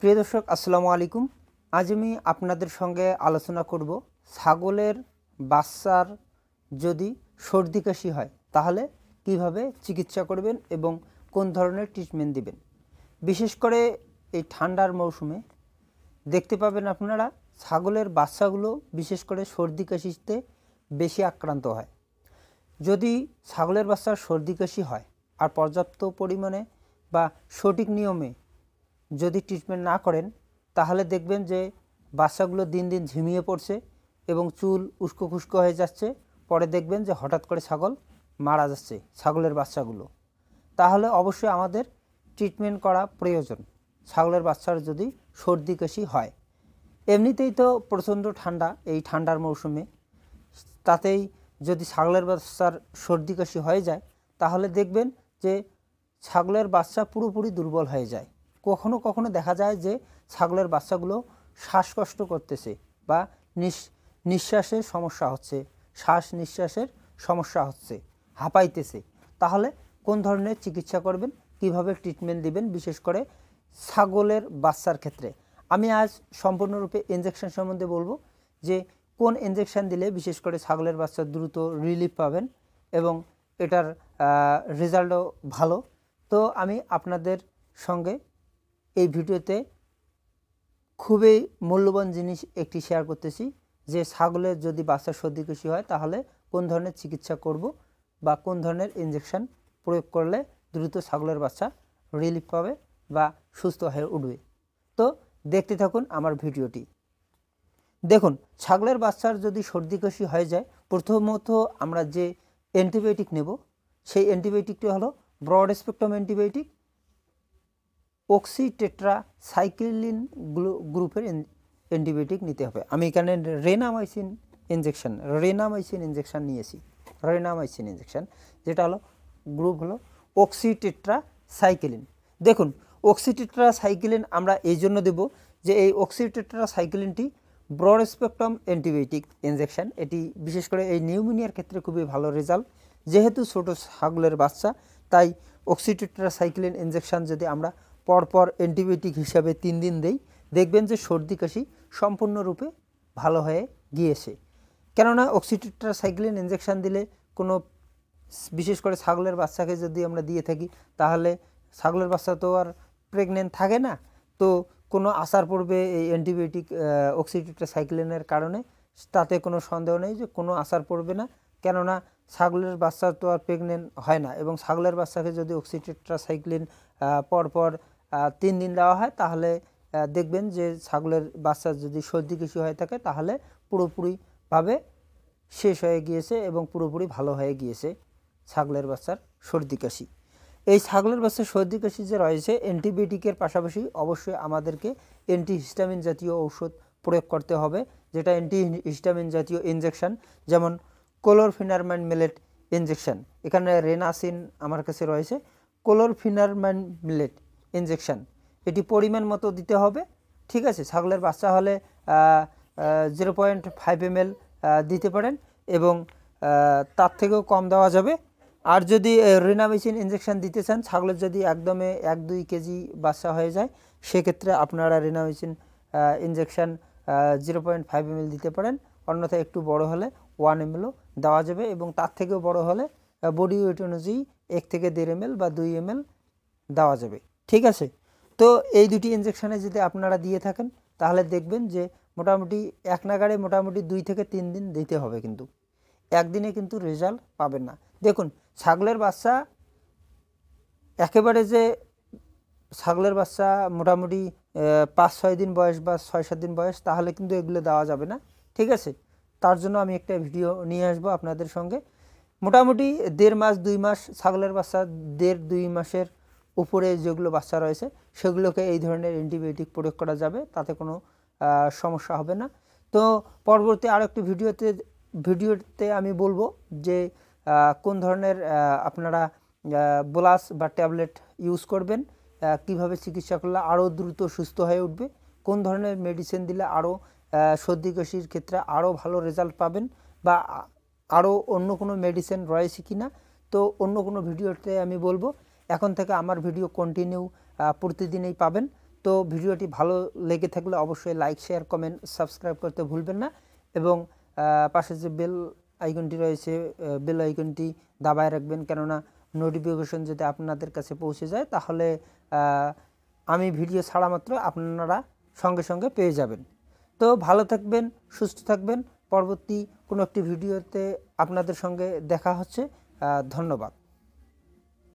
প্রিয় দর্শক আসসালামু আলাইকুম। আজ আমি আপনাদের সঙ্গে আলোচনা করব ছাগলের বাচ্চার যদি সর্দি কাশি হয় তাহলে কিভাবে চিকিৎসা করবেন এবং কোন ধরনের ট্রিটমেন্ট দিবেন। বিশেষ করে এই ঠান্ডার মৌসুমে দেখতে পাবেন আপনারা ছাগলের বাচ্চাগুলো বিশেষ করে সর্দি কাশিতে বেশি আক্রান্ত হয়। যদি ছাগলের বাচ্চার সর্দি কাশি হয় আর পর্যাপ্ত পরিমাণে বা সঠিক নিয়মে যদি ট্রিটমেন্ট না করেন তাহলে দেখবেন যে বাচ্চাগুলো দিন দিন ঝিমিয়ে পড়ছে এবং চুল উস্কো খুস্কো হয়ে যাচ্ছে। পরে দেখবেন যে হঠাৎ করে ছাগল মারা যাচ্ছে ছাগলের বাচ্চাগুলো। তাহলে অবশ্যই আমাদের ট্রিটমেন্ট করা প্রয়োজন ছাগলের বাচ্চার যদি সর্দি কাশি হয়। এমনিতেই তো প্রচণ্ড ঠান্ডা, এই ঠান্ডার মৌসুমে তাতেই যদি ছাগলের বাচ্চার সর্দি কাশি হয়ে যায় তাহলে দেখবেন যে ছাগলের বাচ্চা পুরোপুরি দুর্বল হয়ে যায়। কখনো কখনো দেখা যায় যে ছাগলের বাচ্চাগুলো শ্বাসকষ্ট করতেছে বা নিঃশ্বাসের সমস্যা হচ্ছে, শ্বাস নিঃশ্বাসের সমস্যা হচ্ছে, হাঁপাইতেছে। তাহলে কোন ধরনের চিকিৎসা করবেন, কিভাবে ট্রিটমেন্ট দিবেন, বিশেষ করে ছাগলের বাচ্চার ক্ষেত্রে আমি আজ সম্পূর্ণরূপে ইনজেকশন সম্বন্ধে বলবো যে কোন ইনজেকশন দিলে বিশেষ করে ছাগলের বাচ্চা দ্রুত রিলিফ পাবেন এবং এটার রেজাল্টও ভালো। তো আমি আপনাদের সঙ্গে এই ভিডিওতে খুবই মূল্যবান জিনিস একটি শেয়ার করতেছি যে ছাগলের যদি বাচ্চার সর্দি কাশি হয় তাহলে কোন ধরনের চিকিৎসা করব বা কোন ধরনের ইনজেকশন প্রয়োগ করলে দ্রুত ছাগলের বাচ্চা রিলিফ পাবে বা সুস্থ হয়ে উঠবে। তো দেখতে থাকুন আমার ভিডিওটি। দেখুন, ছাগলের বাচ্চার যদি সর্দি কাশি হয়ে যায় প্রথমত আমরা যে অ্যান্টিবায়োটিক নেব সেই অ্যান্টিবায়োটিকটি হলো ব্রড স্পেকট্রাম অ্যান্টিবায়োটিক অক্সিটেট্রাসাইক্লিন গ্রুপের অ্যান্টিবায়োটিক নিতে হবে। আমি এখানে রেনামাইসিন ইনজেকশন নিয়েছি। রেনামাইসিন ইনজেকশন যেটা হলো গ্রুপ হলো অক্সিটেট্রাসাইক্লিন। দেখুন, অক্সিটেট্রাসাইক্লিন আমরা এই জন্য দেব যে এই অক্সিটেট্রাসাইক্লিনটি ব্রড স্পেকট্রাম অ্যান্টিবায়োটিক ইনজেকশন। এটি বিশেষ করে এই নিউমোনিয়ার ক্ষেত্রে খুবই ভালো রেজাল্ট। যেহেতু ছোট ছাগলের বাচ্চা তাই অক্সিটেট্রাসাইক্লিন ইনজেকশন যদি আমরা পরপর অ্যান্টিবায়োটিক হিসাবে 3 দিন দেই দেখবেন যে সর্দি কাশি সম্পূর্ণরূপে ভালো হয়ে গিয়েছে। কেননা অক্সিটেট্রাসাইক্লিন ইনজেকশন দিলে কোনো বিশেষ করে ছাগলের বাচ্চাকে যদি আমরা দিয়ে থাকি তাহলে ছাগলের বাচ্চা তো আর প্রেগনেন্ট থাকে না, তো কোনো আসার পড়বে এই অ্যান্টিবায়োটিক অক্সিটেট্রাসাইক্লিনের কারণে, তাতে কোনো সন্দেহ নেই যে কোনো আসার পড়বে না। কেননা ছাগলের বাচ্চা তো আর প্রেগনেন্ট হয় না এবং ছাগলের বাচ্চাকে যদি অক্সিটেট্রাসাইক্লিন পরপর 3 দিন দেওয়া হয় তাহলে দেখবেন যে ছাগলের বাচ্চার যদি সর্দি কাশি হয়ে থাকে তাহলে পুরোপুরিভাবে শেষ হয়ে গিয়েছে এবং পুরোপুরি ভালো হয়ে গিয়েছে ছাগলের বাচ্চার সর্দি কাশি। এই ছাগলের বাচ্চার সর্দি কাশি যে রয়েছে অ্যান্টিবায়োটিকের পাশাপাশি অবশ্যই আমাদেরকে অ্যান্টিহিস্টামিন জাতীয় ঔষধ প্রয়োগ করতে হবে, যেটা অ্যান্টিহিস্টামিন জাতীয় ইনজেকশন, যেমন ক্লোরফেনারম্যান মিলেট ইনজেকশন। এখানে রেনাসিন আমার কাছে রয়েছে। ক্লোরফেনারম্যান মিলেট ইনজেকশন এটি পরিমাণ মতো দিতে হবে, ঠিক আছে। ছাগলের বাচ্চা হলে 0.5 ml দিতে পারেন এবং তার থেকেও কম দেওয়া যাবে। আর যদি রেনামাইসিন ইনজেকশন দিতে চান ছাগলের যদি একদমে 1-2 কেজি বাচ্চা হয়ে যায় সেক্ষেত্রে আপনারা রেনামাইসিন ইনজেকশন 0.5 ml দিতে পারেন, অন্যথায় একটু বড় হলে 1 ml দেওয়া যাবে এবং তার থেকেও বড় হলে বডি ওয়েট অনুযায়ী 1 থেকে 1.5 ml বা 2 ml দেওয়া যাবে, ঠিক আছে। তো এই দুটি ইনজেকশনে যদি আপনারা দিয়ে থাকেন তাহলে দেখবেন যে মোটামুটি এক নাগাড়ে মোটামুটি 2 থেকে 3 দিন দিতে হবে, কিন্তু একদিনে কিন্তু রেজাল্ট পাবেন না। দেখুন, ছাগলের বাচ্চা একেবারে যে ছাগলের বাচ্চা মোটামুটি 5-6 দিন বয়স বা 6-7 দিন বয়স তাহলে কিন্তু এগুলো দেওয়া যাবে না, ঠিক আছে। তার জন্য আমি একটা ভিডিও নিয়ে আসবো আপনাদের সঙ্গে। মোটামুটি 1.5 মাস 2 মাস ছাগলের বাচ্চা 1.5-2 মাসের উপরে যেগুলো বাচ্চা রয়েছে সেগুলোকে এই ধরনের অ্যান্টিবায়োটিক প্রয়োগ করা যাবে, তাতে কোনো সমস্যা হবে না। তো পরবর্তী আরেকটি ভিডিওতে আমি বলবো যে কোন ধরনের আপনারা বোলাস বা ট্যাবলেট ইউজ করবেন, কিভাবে চিকিৎসা করলে আরও দ্রুত সুস্থ হয়ে উঠবে, কোন ধরনের মেডিসিন দিলে আরও সর্দি কাশির ক্ষেত্রে আরও ভালো রেজাল্ট পাবেন বা আরও অন্য কোনো মেডিসিন রয়েছে কি না, তো অন্য কোনো ভিডিওতে আমি বলবো। এখন থেকে আমার ভিডিও কন্টিনিউ প্রতিদিনই পাবেন। তো ভিডিওটি ভালো লেগে থাকলে অবশ্যই লাইক শেয়ার কমেন্ট সাবস্ক্রাইব করতে ভুলবেন না এবং পাশে যে বেল আইকনটি রয়েছে বেল আইকনটি দাবায় রাখবেন, কেননা নোটিফিকেশন যদি আপনাদের কাছে পৌঁছে যায় তাহলে আমি ভিডিও ছাড়া মাত্র আপনারা সঙ্গে সঙ্গে পেয়ে যাবেন। তো ভালো থাকবেন, সুস্থ থাকবেন। পরবর্তী কোনো একটি ভিডিওতে আপনাদের সঙ্গে দেখা হচ্ছে। ধন্যবাদ।